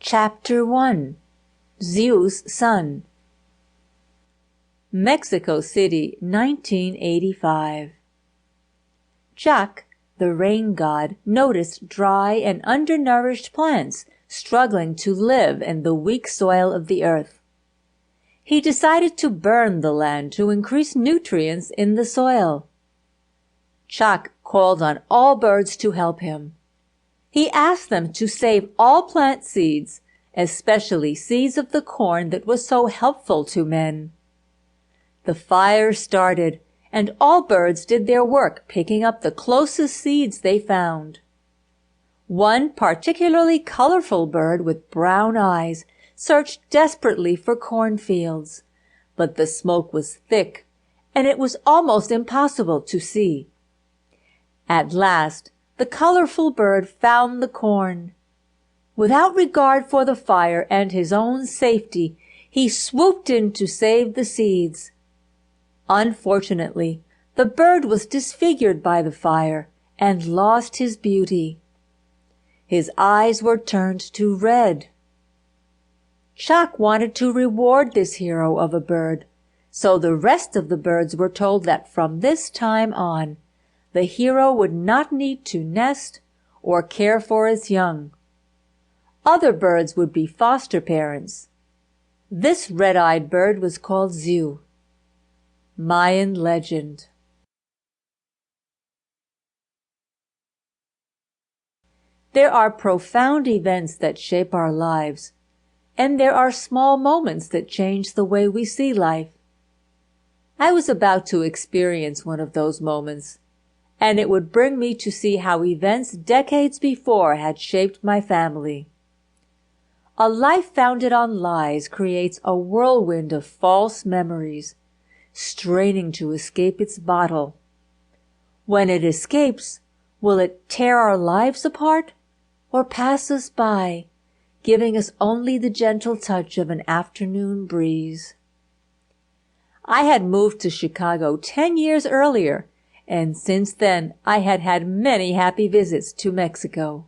Chapter 1 Zeus' Son. Mexico City, 1985. Jack, the rain god, noticed dry and undernourished plants struggling to live in the weak soil of the earth. He decided to burn the land to increase nutrients in the soil. Jack called on all birds to help him. He asked them to save all plant seeds, especially seeds of the corn that was so helpful to men. The fire started, and all birds did their work picking up the closest seeds they found. One particularly colorful bird with brown eyes searched desperately for cornfields, but the smoke was thick, and it was almost impossible to see. At last, the colorful bird found the corn. Without regard for the fire and his own safety, he swooped in to save the seeds. Unfortunately, the bird was disfigured by the fire and lost his beauty. His eyes were turned to red. Jack wanted to reward this hero of a bird, so the rest of the birds were told that from this time on, the hero would not need to nest or care for his young. Other birds would be foster parents. This red-eyed bird was called Zeus. Mayan legend. There are profound events that shape our lives, and there are small moments that change the way we see life. I was about to experience one of those moments, and it would bring me to see how events decades before had shaped my family. A life founded on lies creates a whirlwind of false memories, straining to escape its bottle. When it escapes, will it tear our lives apart or pass us by, giving us only the gentle touch of an afternoon breeze? I had moved to Chicago 10 years earlier, and since then I had had many happy visits to Mexico.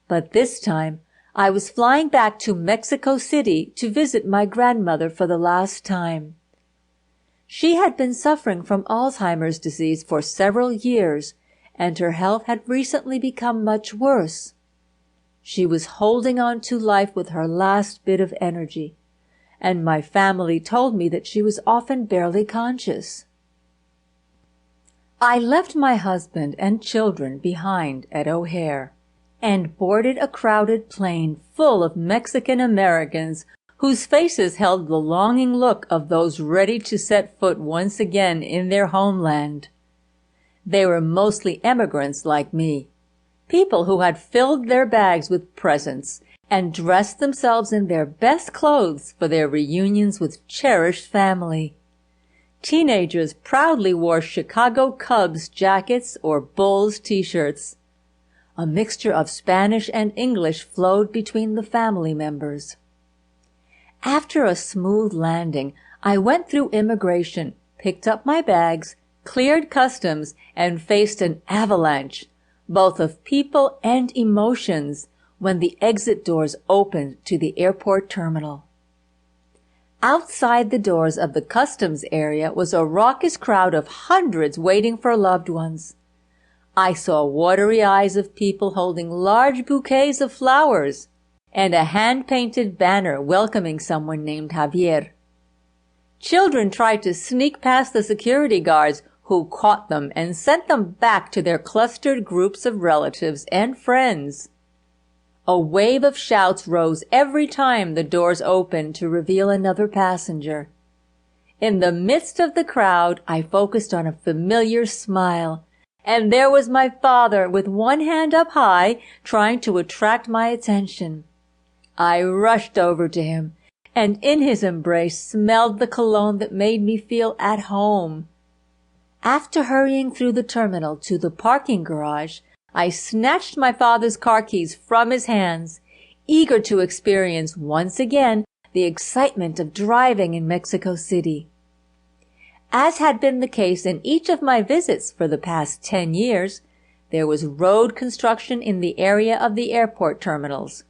But this time I was flying back to Mexico City to visit my grandmother for the last time. She had been suffering from Alzheimer's disease for several years, and her health had recently become much worse. She was holding on to life with her last bit of energy, and my family told me that she was often barely conscious. I left my husband and children behind at O'Hare and boarded a crowded plane full of Mexican Americans whose faces held the longing look of those ready to set foot once again in their homeland. They were mostly immigrants like me, people who had filled their bags with presents and dressed themselves in their best clothes for their reunions with cherished family. Teenagers proudly wore Chicago Cubs jackets or Bulls t-shirts. A mixture of Spanish and English flowed between the family members. After a smooth landing, I went through immigration, picked up my bags, cleared customs, and faced an avalanche, both of people and emotions, when the exit doors opened to the airport terminal. Outside the doors of the customs area was a raucous crowd of hundreds waiting for loved ones. I saw watery eyes of people holding large bouquets of flowers and a hand-painted banner welcoming someone named Javier. Children tried to sneak past the security guards, who caught them and sent them back to their clustered groups of relatives and friends. A wave of shouts rose every time the doors opened to reveal another passenger. In the midst of the crowd, I focused on a familiar smile, and there was my father with one hand up high, trying to attract my attention. I rushed over to him, and in his embrace smelled the cologne that made me feel at home. After hurrying through the terminal to the parking garage, I snatched my father's car keys from his hands, eager to experience once again the excitement of driving in Mexico City. As had been the case in each of my visits for the past 10 years, there was road construction in the area of the airport terminals,